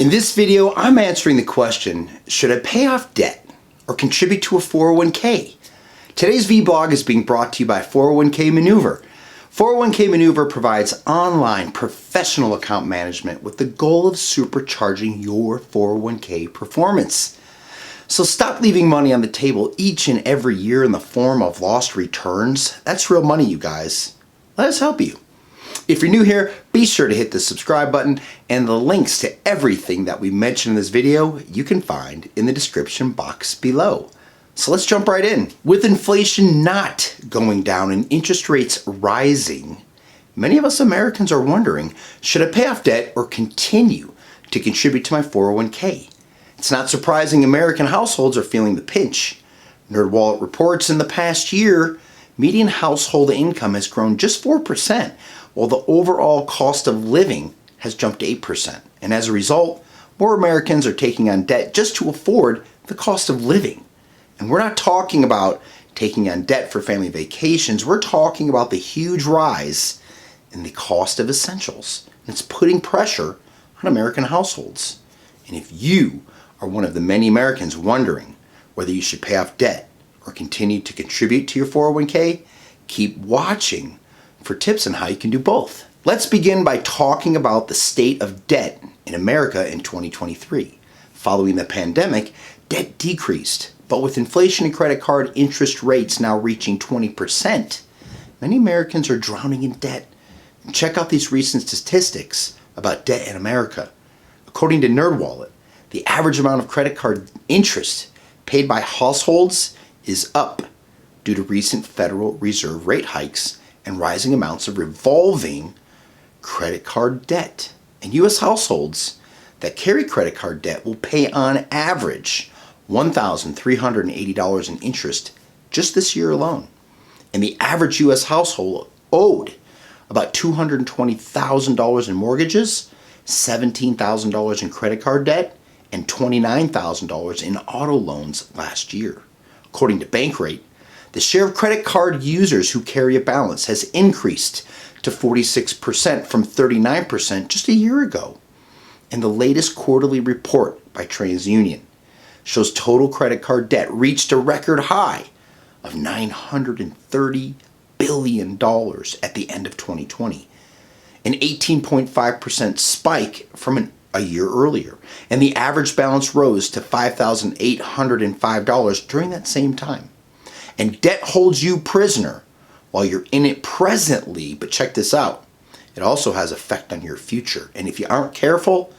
In this video, I'm answering the question, should I pay off debt or contribute to a 401k? Today's vlog is being brought to you by 401k Maneuver. 401k Maneuver provides online professional account management with the goal of supercharging your 401k performance. So stop leaving money on the table each and every year in the form of lost returns. That's real money, you guys. Let us help you. If you're new here, be sure to hit the subscribe button, and the links to everything that we mentioned in this video you can find in the description box below. So let's jump right in. With inflation not going down and interest rates rising, many of us Americans are wondering, should I pay off debt or continue to contribute to my 401k? It's not surprising American households are feeling the pinch. NerdWallet reports in the past year, median household income has grown just 4%, while the overall cost of living has jumped 8%. And as a result, more Americans are taking on debt just to afford the cost of living. And we're not talking about taking on debt for family vacations. We're talking about the huge rise in the cost of essentials. And it's putting pressure on American households. And if you are one of the many Americans wondering whether you should pay off debt or continue to contribute to your 401k, keep watching for tips on how you can do both. Let's begin by talking about the state of debt in America in 2023. Following the pandemic, debt decreased, but with inflation and credit card interest rates now reaching 20%, many Americans are drowning in debt. Check out these recent statistics about debt in America. According to NerdWallet, the average amount of credit card interest paid by households is up due to recent Federal Reserve rate hikes and rising amounts of revolving credit card debt. And U.S. households that carry credit card debt will pay on average $1,380 in interest just this year alone. And the average U.S. household owed about $220,000 in mortgages, $17,000 in credit card debt, and $29,000 in auto loans last year. According to Bankrate, the share of credit card users who carry a balance has increased to 46% from 39% just a year ago. And the latest quarterly report by TransUnion shows total credit card debt reached a record high of $930 billion at the end of 2020, an 18.5% spike from a year earlier. And the average balance rose to $5,805 during that same time. And debt holds you prisoner while you're in it presently, but check this out. It also has effect on your future. And if you aren't careful,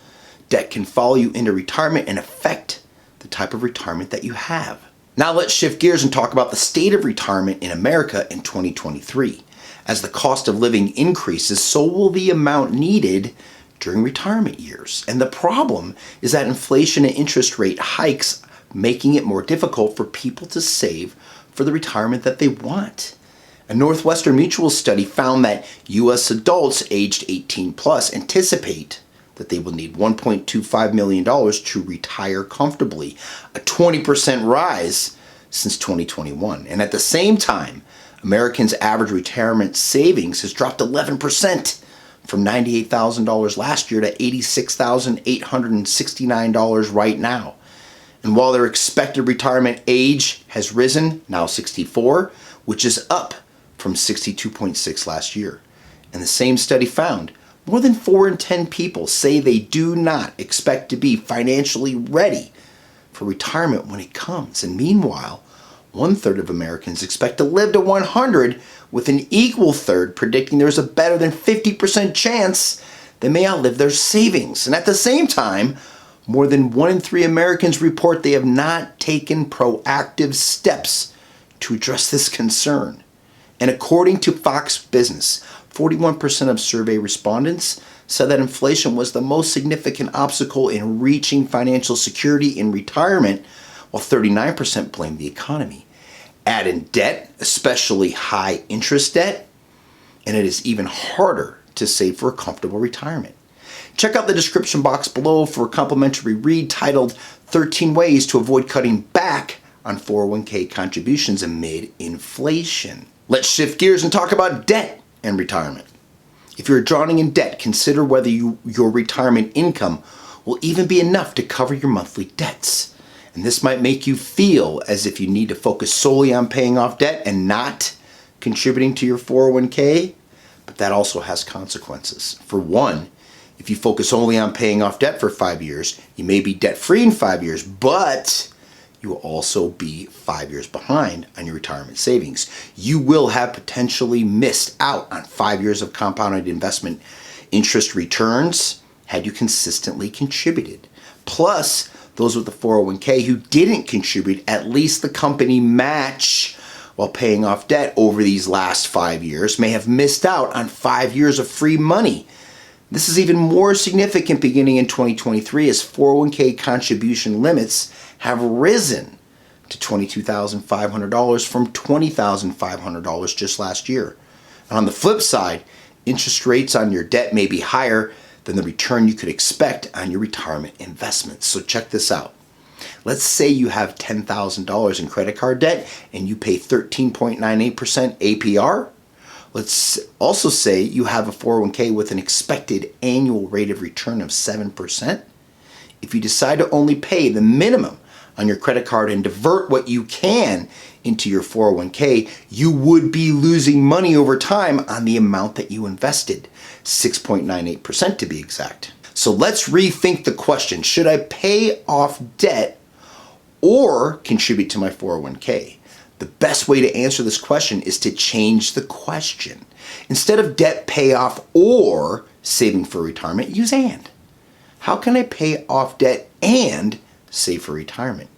debt can follow you into retirement and affect the type of retirement that you have. Now let's shift gears and talk about the state of retirement in America in 2023. As the cost of living increases, so will the amount needed during retirement years. And the problem is that inflation and interest rate hikes making it more difficult for people to save for the retirement that they want. A Northwestern Mutual study found that U.S. adults aged 18 plus anticipate that they will need $1.25 million to retire comfortably, a 20% rise since 2021. And at the same time, Americans' average retirement savings has dropped 11% from $98,000 last year to $86,869 right now. And while their expected retirement age has risen, now 64, which is up from 62.6 last year. And the same study found more than 4 in 10 people say they do not expect to be financially ready for retirement when it comes. And meanwhile, 1/3 of Americans expect to live to 100, with an equal third predicting there's a better than 50% chance they may outlive their savings. And at the same time, more than 1 in 3 Americans report they have not taken proactive steps to address this concern. And according to Fox Business, 41% of survey respondents said that inflation was the most significant obstacle in reaching financial security in retirement, while 39% blamed the economy. Add in debt, especially high interest debt, and it is even harder to save for a comfortable retirement. Check out the description box below for a complimentary read titled 13 Ways to Avoid Cutting Back on 401k Contributions Amid Inflation. Let's shift gears and talk about debt and retirement. If you're drowning in debt, consider whether your retirement income will even be enough to cover your monthly debts. And this might make you feel as if you need to focus solely on paying off debt and not contributing to your 401k, but that also has consequences. For one, if you focus only on paying off debt for 5 years, you may be debt-free in 5 years, but you will also be 5 years behind on your retirement savings. You will have potentially missed out on 5 years of compounded investment interest returns had you consistently contributed. Plus, those with the 401k who didn't contribute at least the company match while paying off debt over these last 5 years may have missed out on 5 years of free money. This is even more significant beginning in 2023 as 401k contribution limits have risen to $22,500 from $20,500 just last year. And on the flip side, interest rates on your debt may be higher than the return you could expect on your retirement investments. So check this out. Let's say you have $10,000 in credit card debt and you pay 13.98% APR. Let's also say you have a 401k with an expected annual rate of return of 7%. If you decide to only pay the minimum on your credit card and divert what you can into your 401k, you would be losing money over time on the amount that you invested, 6.98% to be exact. So let's rethink the question. Should I pay off debt or contribute to my 401k? The best way to answer this question is to change the question. Instead of debt payoff or saving for retirement, use and. How can I pay off debt and save for retirement?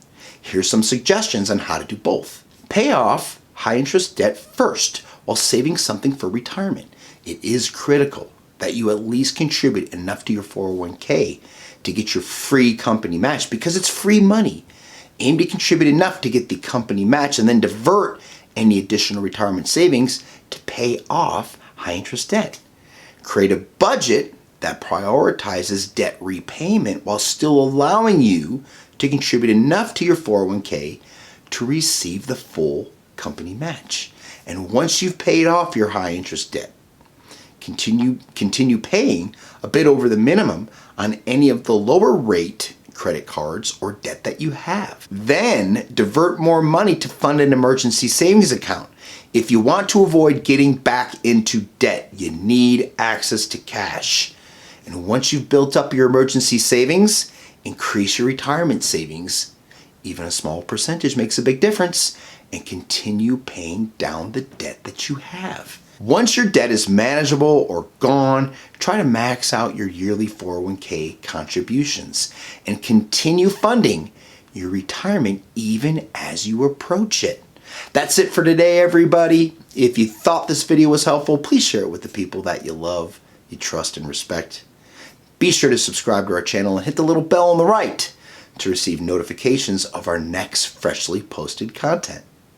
Here's some suggestions on how to do both. Pay off high interest debt first while saving something for retirement. It is critical that you at least contribute enough to your 401k to get your free company match because it's free money. Aim to contribute enough to get the company match and then divert any additional retirement savings to pay off high interest debt. Create a budget that prioritizes debt repayment while still allowing you to contribute enough to your 401k to receive the full company match. And once you've paid off your high interest debt, continue paying a bit over the minimum on any of the lower rate credit cards or debt that you have. Then divert more money to fund an emergency savings account. If you want to avoid getting back into debt, you need access to cash. And once you've built up your emergency savings, increase your retirement savings. Even a small percentage makes a big difference, and continue paying down the debt that you have. Once your debt is manageable or gone, try to max out your yearly 401k contributions and continue funding your retirement even as you approach it. That's it for today, everybody. If you thought this video was helpful, please share it with the people that you love, you trust, and respect. Be sure to subscribe to our channel and hit the little bell on the right to receive notifications of our next freshly posted content.